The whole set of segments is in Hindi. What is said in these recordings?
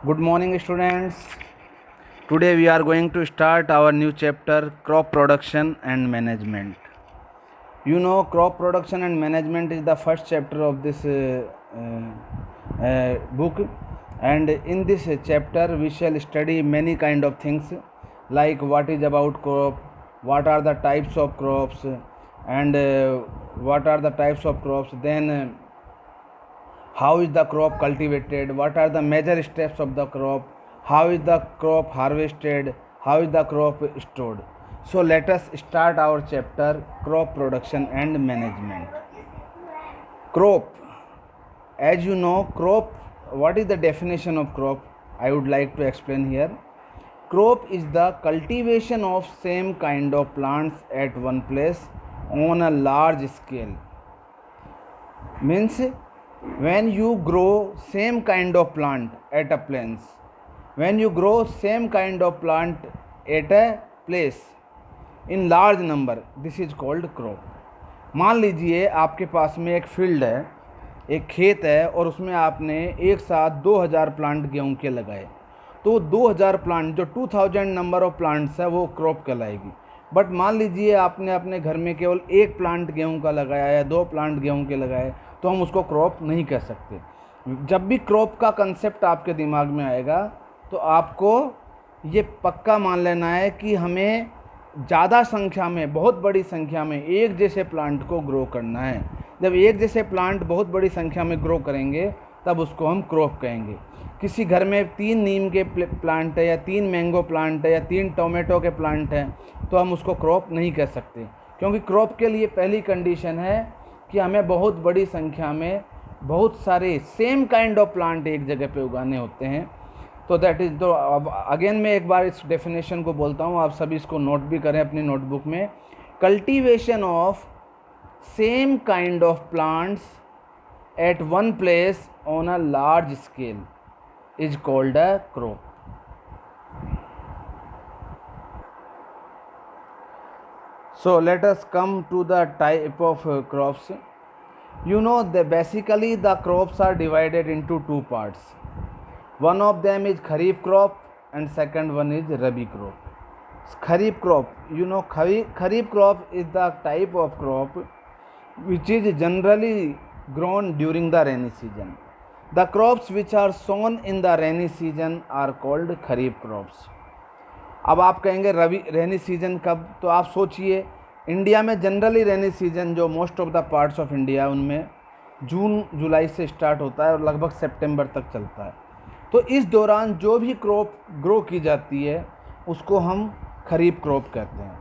Good morning, students. Today we are going to start our new chapter, crop production and management. You know, crop production and management is the first chapter of this book, and in this chapter we shall study many kind of things, like what is about crop, what are the types of crops, and what are the types of crops. Then how is the crop cultivated, what are the major steps of the crop, how is the crop harvested, how is the crop stored. So let us start our chapter, crop production and management. Crop, as you know, crop, what is the definition of crop? I would like to explain here. Crop is the cultivation of same kind of plants at one place on a large scale. Means when you grow same kind of plant at a place, when you grow same kind of plant at a place in large number, this is called crop. मान लीजिए आपके पास में एक फील्ड है, एक खेत है, और उसमें आपने एक साथ 2000 प्लांट गेहूं के लगाए, तो 2000 प्लांट जो 2000 नंबर ऑफ प्लांट्स है वो क्रॉप कहलाएगी. बट मान लीजिए आपने अपने घर में केवल एक प्लांट गेहूं का लगाया या 2 प्लांट गेहूं के लगाए, तो हम उसको क्रॉप नहीं कह सकते. जब भी क्रॉप का कंसेप्ट आपके दिमाग में आएगा तो आपको ये पक्का मान लेना है कि हमें ज़्यादा संख्या में, बहुत बड़ी संख्या में एक जैसे प्लांट को ग्रो करना है. जब एक जैसे प्लांट बहुत बड़ी संख्या में ग्रो करेंगे तब उसको हम क्रॉप कहेंगे. किसी घर में 3 नीम के प्लांट है या 3 मैंगो प्लांट है या 3 टोमेटो के प्लांट हैं, तो हम उसको क्रॉप नहीं कह सकते, क्योंकि क्रॉप के लिए पहली कंडीशन है कि हमें बहुत बड़ी संख्या में बहुत सारे सेम काइंड ऑफ प्लांट एक जगह पे उगाने होते हैं. तो दैट इज़, तो अब अगेन मैं एक बार इस डेफिनेशन को बोलता हूँ, आप सभी इसको नोट भी करें अपनी नोटबुक में. Cultivation of same kind of plants eight one place on a large scale is called a crop. So let us come to the type of crops. You know, basically the crops are divided into 2 parts. One of them is kharif crop and second one is rabi crop. Kharif crop, you know, kharif crop is the type of crop which is generally grown during the rainy season. The crops which are sown in the rainy season are called kharif crops. अब आप कहेंगे रबी रेनी सीजन कब, तो आप सोचिए, इंडिया में जनरली रेनी सीजन जो most of the parts of India उनमें जून जुलाई से स्टार्ट होता है और लगभग सितंबर तक चलता है. तो इस दौरान जो भी क्रॉप ग्रो की जाती है उसको हम खरीफ क्रॉप कहते हैं.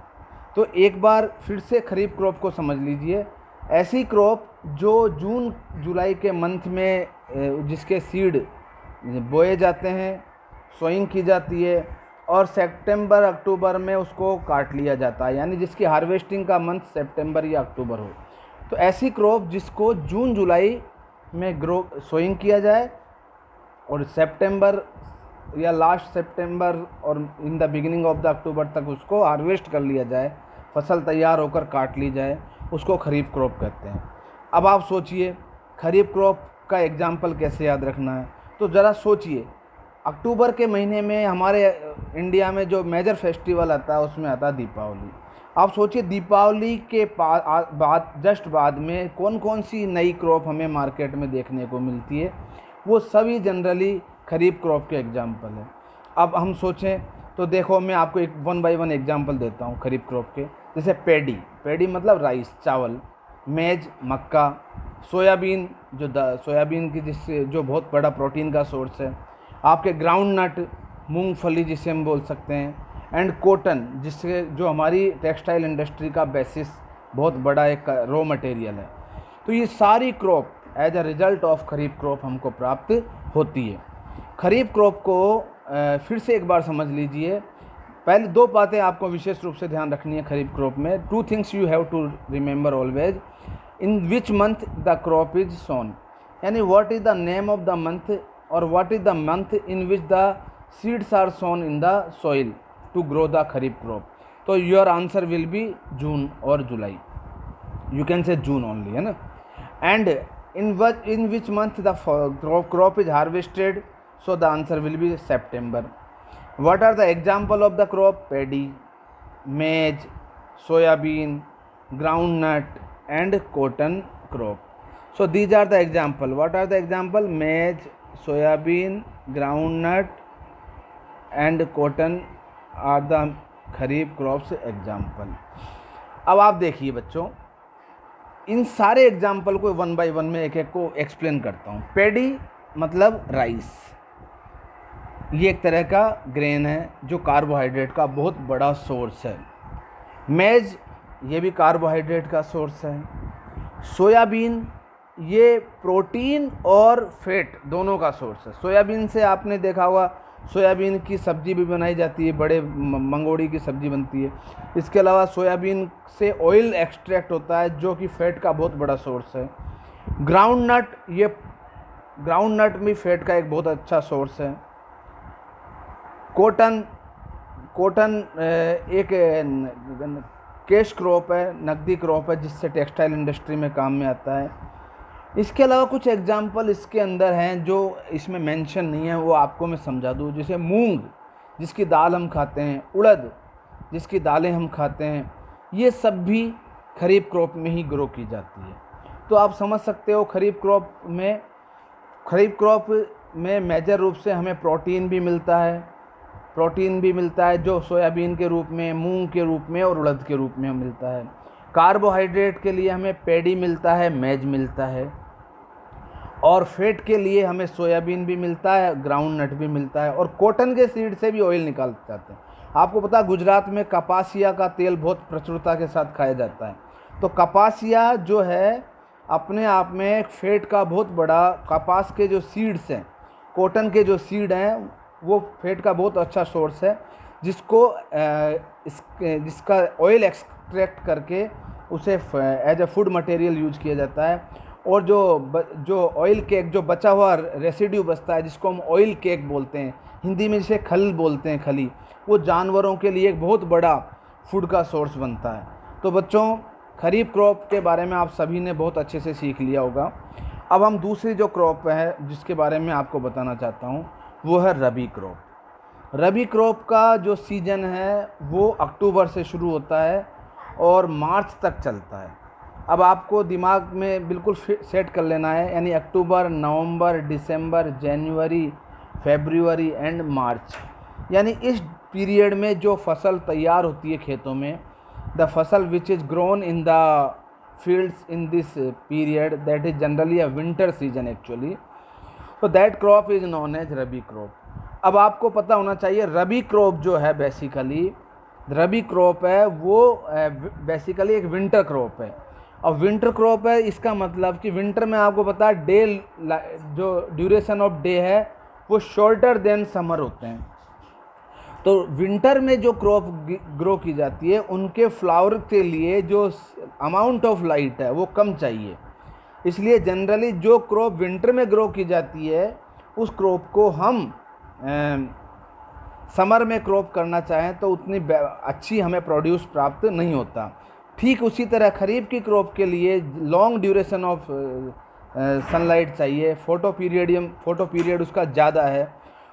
तो एक बार फिर से खरीफ क्रॉप को समझ लीजिए. ऐसी क्रॉप जो जून जुलाई के मंथ में जिसके सीड बोए जाते हैं, सोइंग की जाती है, और सितंबर अक्टूबर में उसको काट लिया जाता है, यानी जिसकी हार्वेस्टिंग का मंथ सितंबर या अक्टूबर हो. तो ऐसी क्रॉप जिसको जून जुलाई में ग्रो सोइंग किया जाए और सितंबर या लास्ट सितंबर और in the beginning of the October तक उसको हार्वेस्ट कर लिया जाए, फसल तैयार होकर काट ली जाए, उसको खरीफ क्रॉप कहते हैं. अब आप सोचिए खरीफ क्रॉप का एग्जाम्पल कैसे याद रखना है. तो ज़रा सोचिए, अक्टूबर के महीने में हमारे इंडिया में जो मेजर फेस्टिवल आता है उसमें आता है दीपावली. आप सोचिए दीपावली के बाद जस्ट बाद में कौन कौन सी नई क्रॉप हमें मार्केट में देखने को मिलती है, वो सभी जनरली खरीफ क्रॉप के एग्जाम्पल है. अब हम सोचें तो देखो, मैं आपको एक 1 बाय 1 एग्जाम्पल देता हूँ खरीफ क्रॉप के. जैसे पैडी मतलब राइस चावल, मेज मक्का, सोयाबीन सोयाबीन की जिससे जो बहुत बड़ा प्रोटीन का सोर्स है, आपके ग्राउंड नट मूंगफली जिसे हम बोल सकते हैं, एंड कॉटन जिससे जो हमारी टेक्सटाइल इंडस्ट्री का बेसिस बहुत बड़ा एक रॉ मटेरियल है. तो ये सारी crop as a result of kharif crop हमको प्राप्त होती है. खरीफ क्रॉप को फिर से एक बार समझ लीजिए. पहले 2 बातें आपको विशेष रूप से ध्यान रखनी है खरीफ क्रॉप में. 2 things you have to remember always. In which month the crop is sown, यानी what is the name of the month or what is the month in which the seeds are sown in the soil to grow the kharif crop. So your answer will be June or July. You can say June only, है ना. And in which month the crop is harvested. So the answer will be September. What are the example of the crop? Paddy, maize, soybean, groundnut and cotton crop. So these are the example. What are the example? Maize, soybean, groundnut and cotton are the kharif crops example. अब आप देखिए बच्चों, इन सारे एग्जाम्पल को वन बाय वन में एक एक को एक्सप्लेन करता हूँ. पैडी मतलब राइस, ये एक तरह का ग्रेन है जो कार्बोहाइड्रेट का बहुत बड़ा सोर्स है. मेज, ये भी कार्बोहाइड्रेट का सोर्स है. सोयाबीन, ये प्रोटीन और फैट दोनों का सोर्स है. सोयाबीन से आपने देखा होगा सोयाबीन की सब्ज़ी भी बनाई जाती है, बड़े मंगोड़ी की सब्ज़ी बनती है. इसके अलावा सोयाबीन से ऑयल एक्सट्रैक्ट होता है जो कि फैट का बहुत बड़ा सोर्स है. ग्राउंड नट, ये ग्राउंड नट भी फैट का एक बहुत अच्छा सोर्स है. कॉटन एक कैश क्रॉप है, नकदी क्रॉप है जिससे टेक्सटाइल इंडस्ट्री में काम में आता है. इसके अलावा कुछ एग्जाम्पल इसके अंदर हैं जो इसमें मेंशन नहीं है, वो आपको मैं समझा दूँ. जैसे मूंग जिसकी दाल हम खाते हैं, उड़द जिसकी दालें हम खाते हैं, ये सब भी खरीफ क्रॉप में ही ग्रो की जाती है. तो आप समझ सकते हो खरीफ क्रॉप में मेजर रूप से हमें प्रोटीन भी मिलता है जो सोयाबीन के रूप में, मूंग के रूप में और उड़द के रूप में मिलता है. कार्बोहाइड्रेट के लिए हमें पैडी मिलता है, मेज मिलता है. और फैट के लिए हमें सोयाबीन भी मिलता है, ग्राउंड नट भी मिलता है. और कॉटन के सीड से भी ऑयल निकाल जाते हैं. आपको पता है गुजरात में कपासिया का तेल बहुत प्रचुरता के साथ खाया जाता है. तो कपासिया जो है अपने आप में एक फैट का बहुत बड़ा, कपास के जो सीड्स हैं, कॉटन के जो सीड हैं, वो फैट का बहुत अच्छा सोर्स है जिसका ऑयल एक्सट्रैक्ट करके उसे as a food material use किया जाता है. और जो ऑयल केक, जो बचा हुआ रेसिड्यू बचता है जिसको हम ऑयल केक बोलते हैं, हिंदी में जिसे खल बोलते हैं, खली, वो जानवरों के लिए एक बहुत बड़ा फूड का सोर्स बनता है. तो बच्चों, खरीफ क्रॉप के बारे में आप सभी ने बहुत अच्छे से सीख लिया होगा. अब हम दूसरी जो क्रॉप है जिसके बारे में आपको बताना चाहता हूँ वो है रबी क्रॉप. रबी क्रॉप का जो सीज़न है वो अक्टूबर से शुरू होता है और मार्च तक चलता है. अब आपको दिमाग में बिल्कुल सेट कर लेना है, यानी अक्टूबर, नवंबर, दिसंबर, जनवरी, फरवरी एंड मार्च, यानी इस पीरियड में जो फसल तैयार होती है खेतों में, द फसल which is grown in the fields in this period, that is generally a winter season actually. तो that crop is known as rabi crop. अब आपको पता होना चाहिए रबी क्रॉप जो है बेसिकली, रबी क्रॉप है वो बेसिकली एक विंटर क्रॉप है. और विंटर क्रॉप है इसका मतलब कि विंटर में आपको पता है डे, जो ड्यूरेशन ऑफ डे है वो शॉर्टर देन समर होते हैं. तो विंटर में जो क्रॉप ग्रो की जाती है उनके फ्लावर के लिए जो अमाउंट ऑफ लाइट है वो कम चाहिए. इसलिए जनरली जो क्रॉप विंटर में ग्रो की जाती है उस क्रॉप को हम समर में क्रॉप करना चाहें तो उतनी अच्छी हमें प्रोड्यूस प्राप्त नहीं होता. ठीक उसी तरह खरीफ की क्रॉप के लिए लॉन्ग ड्यूरेशन ऑफ सनलाइट चाहिए, फोटो पीरियड उसका ज़्यादा है.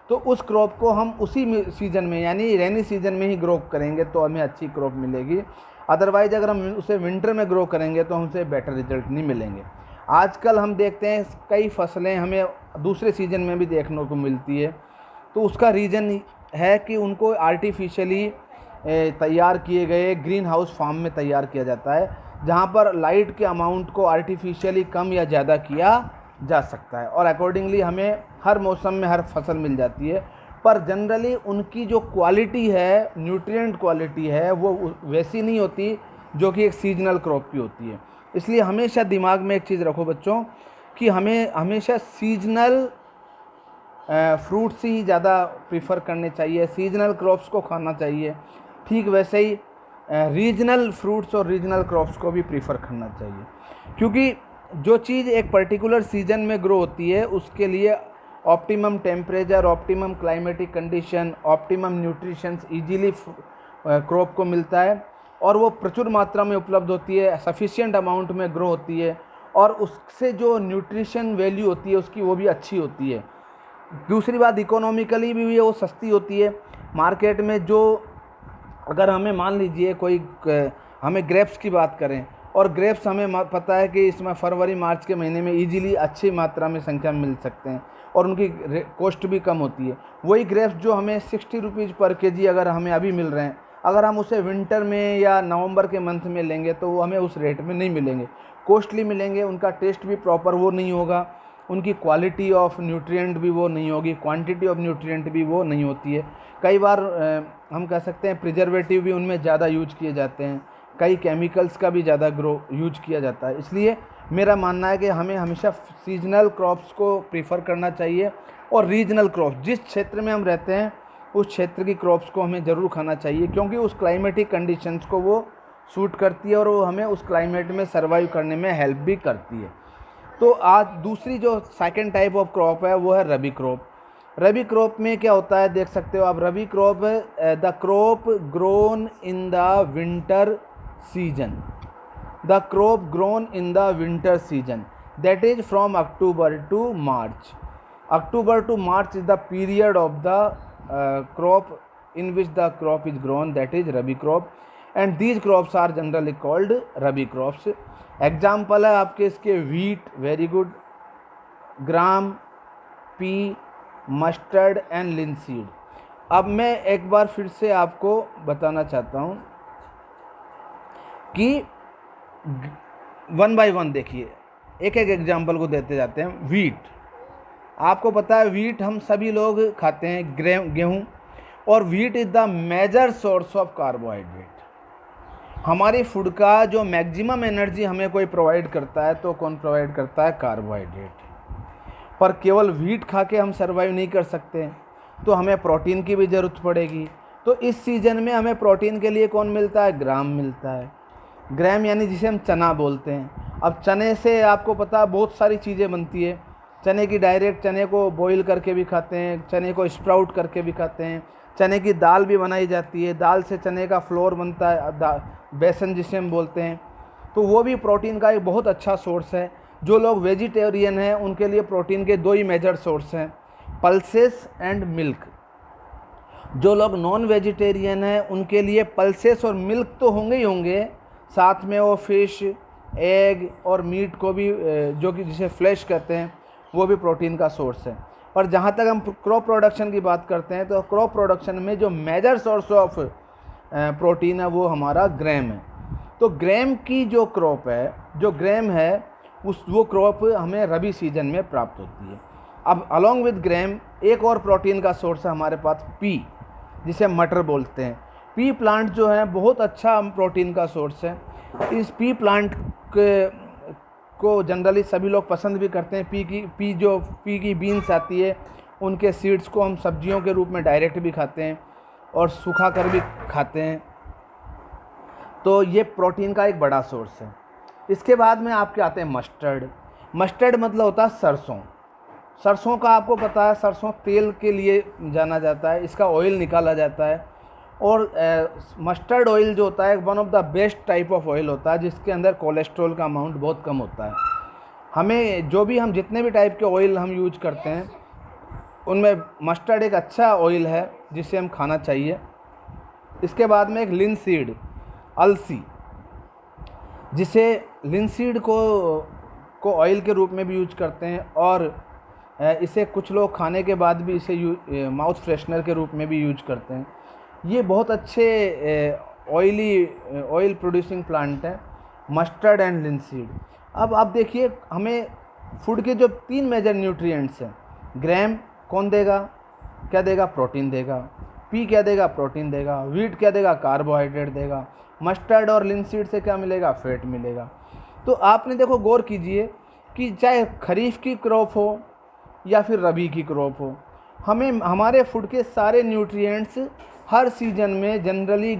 तो उस क्रॉप को हम उसी सीज़न में यानी रेनी सीजन में ही ग्रो करेंगे तो हमें अच्छी क्रॉप मिलेगी. अदरवाइज़ अगर हम उसे विंटर में ग्रो करेंगे तो हमसे बेटर रिजल्ट नहीं मिलेंगे. आजकल हम देखते हैं कई फसलें हमें दूसरे सीज़न में भी देखने को मिलती है. तो उसका रीज़न है कि उनको आर्टिफिशियली तैयार किए गए ग्रीन हाउस फार्म में तैयार किया जाता है, जहाँ पर लाइट के अमाउंट को आर्टिफिशियली कम या ज़्यादा किया जा सकता है और अकॉर्डिंगली हमें हर मौसम में हर फसल मिल जाती है. पर जनरली उनकी जो क्वालिटी है, न्यूट्रिएंट क्वालिटी है, वो वैसी नहीं होती जो कि एक सीजनल क्रॉप की होती है. इसलिए हमेशा दिमाग में एक चीज़ रखो बच्चों कि हमें हमेशा सीजनल फ्रूट्स ही ज़्यादा प्रीफर करने चाहिए, सीजनल क्रॉप्स को खाना चाहिए. ठीक वैसे ही रीजनल फ्रूट्स और रीजनल क्रॉप्स को भी प्रीफर करना चाहिए, क्योंकि जो चीज़ एक पर्टिकुलर सीजन में ग्रो होती है उसके लिए optimum temperature, optimum climatic condition, optimum nutritions easily crop को मिलता है और वो प्रचुर मात्रा में उपलब्ध होती है, सफिशिएंट अमाउंट में ग्रो होती है और उससे जो न्यूट्रिशन वैल्यू होती है उसकी वो भी अच्छी होती है. दूसरी बात, इकोनॉमिकली भी वो सस्ती होती है मार्केट में। जो अगर हमें मान लीजिए कोई हमें ग्रेप्स की बात करें, और ग्रेप्स हमें पता है कि इसमें फरवरी मार्च के महीने में इजीली अच्छी मात्रा में संख्या में मिल सकते हैं और उनकी कॉस्ट भी कम होती है। वही ग्रेप्स जो हमें 60 रुपीज़ पर केजी अगर हमें अभी मिल रहे हैं, अगर हम उसे विंटर में या नवंबर के मंथ में लेंगे तो वो हमें उस रेट में नहीं मिलेंगे, कॉस्टली मिलेंगे। उनका टेस्ट भी प्रॉपर वो नहीं होगा, उनकी क्वालिटी ऑफ न्यूट्रिएंट भी वो नहीं होगी, क्वांटिटी ऑफ न्यूट्रिएंट भी वो नहीं होती है। कई बार हम कह सकते हैं प्रिजर्वेटिव भी उनमें ज़्यादा यूज किए जाते हैं, कई केमिकल्स का भी ज़्यादा यूज किया जाता है। इसलिए मेरा मानना है कि हमें हमेशा सीजनल क्रॉप्स को प्रीफर करना चाहिए, और रीजनल क्रॉप्स जिस क्षेत्र में हम रहते हैं उस क्षेत्र की क्रॉप्स को हमें ज़रूर खाना चाहिए, क्योंकि उस क्लाइमेटिक कंडीशंस को वो सूट करती है और वो हमें उस क्लाइमेट में सर्वाइव करने में हेल्प भी करती है। तो आज दूसरी जो सेकंड टाइप ऑफ क्रॉप है वो है रबी क्रॉप। रबी क्रॉप में क्या होता है देख सकते हो आप, rabi crop the crop grown in the winter season, the crop grown in the winter season, that is from October to March. October to March is the period of the crop in which the crop is grown, that is rabi crop, and these crops are generally called rabi crops. Example है आपके इसके wheat, very good, gram, P, mustard and linseed. अब मैं एक बार फिर से आपको बताना चाहता हूँ कि वन बाय वन देखिए, एक एक एग्जाम्पल को देते जाते हैं। वीट, आपको पता है वीट हम सभी लोग खाते हैं, गेहूँ, और wheat is the major source of carbohydrate. हमारी फूड का जो मैक्सिमम एनर्जी हमें कोई प्रोवाइड करता है तो कौन प्रोवाइड करता है? कार्बोहाइड्रेट। पर केवल वीट खा के हम सर्वाइव नहीं कर सकते, तो हमें प्रोटीन की भी ज़रूरत पड़ेगी। तो इस सीज़न में हमें प्रोटीन के लिए कौन मिलता है? ग्राम मिलता है। ग्राम यानी जिसे हम चना बोलते हैं। अब चने से आपको पता है बहुत सारी चीज़ें बनती है। चने की डायरेक्ट चने को बॉईल करके भी खाते हैं, चने को स्प्राउट करके भी खाते हैं, चने की दाल भी बनाई जाती है, दाल से चने का फ्लोर बनता है, बेसन जिसे हम बोलते हैं, तो वो भी प्रोटीन का एक बहुत अच्छा सोर्स है। जो लोग वेजिटेरियन हैं उनके लिए प्रोटीन के दो ही मेजर सोर्स हैं, पल्सेस एंड मिल्क। जो लोग नॉन वेजिटेरियन हैं उनके लिए पल्सेस और मिल्क तो होंगे ही होंगे, साथ में वो फिश, एग और मीट को भी, जो कि जिसे फ्लैश कहते हैं, वो भी प्रोटीन का सोर्स है। पर जहाँ तक हम क्रॉप प्रोडक्शन की बात करते हैं तो क्रॉप प्रोडक्शन में जो मेजर सोर्स ऑफ प्रोटीन है वो हमारा ग्रेम है। तो ग्रेम की जो क्रॉप है, जो ग्रेम है वो क्रॉप हमें रबी सीजन में प्राप्त होती है। अब अलॉन्ग विद ग्रेम एक और प्रोटीन का सोर्स है हमारे पास, पी, जिसे मटर बोलते हैं। पी प्लांट जो है बहुत अच्छा प्रोटीन का सोर्स है। इस पी प्लांट को जनरली सभी लोग पसंद भी करते हैं। पी की बीन्स आती है, उनके सीड्स को हम सब्जियों के रूप में डायरेक्ट भी खाते हैं और सुखा कर भी खाते हैं। तो ये प्रोटीन का एक बड़ा सोर्स है। इसके बाद में आपके आते हैं मस्टर्ड। मस्टर्ड मतलब होता है सरसों। सरसों का आपको पता है, सरसों तेल के लिए जाना जाता है, इसका ऑयल निकाला जाता है। और मस्टर्ड ऑयल जो होता है one of the best type of oil होता है, जिसके अंदर कोलेस्ट्रॉल का अमाउंट बहुत कम होता है। हमें हम जितने भी टाइप के ऑयल हम यूज करते हैं उनमें मस्टर्ड एक अच्छा ऑयल है जिसे हम खाना चाहिए। इसके बाद में एक लिनसीड, अलसी, जिसे लिनसीड को ऑयल के रूप में भी यूज करते हैं, और इसे कुछ लोग खाने के बाद भी इसे माउथ फ्रेशनर के रूप में भी यूज करते हैं। ये बहुत अच्छे ऑयल प्रोड्यूसिंग प्लांट है, मस्टर्ड एंड लिनसीड। अब आप देखिए, हमें फूड के जो 3 मेजर न्यूट्रिएंट्स हैं, ग्राम कौन देगा? क्या देगा? प्रोटीन देगा। पी क्या देगा? प्रोटीन देगा। वीट क्या देगा? कार्बोहाइड्रेट देगा। मस्टर्ड और लिनसीड से क्या मिलेगा? फैट मिलेगा। तो आपने देखो, गौर कीजिए कि चाहे खरीफ की क्रॉप हो या फिर रबी की क्रॉप हो, हमें हमारे फूड के सारे न्यूट्रिएंट्स हर सीजन में जनरली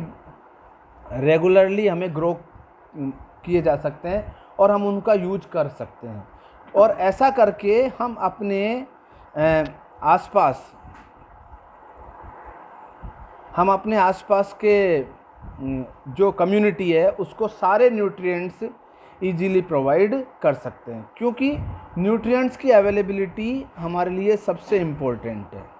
रेगुलरली हमें ग्रो किए जा सकते हैं और हम उनका यूज कर सकते हैं। और ऐसा करके हम अपने आसपास के जो कम्युनिटी है उसको सारे न्यूट्रिएंट्स ईजीली प्रोवाइड कर सकते हैं, क्योंकि न्यूट्रिएंट्स की अवेलेबिलिटी हमारे लिए सबसे इम्पोर्टेंट है।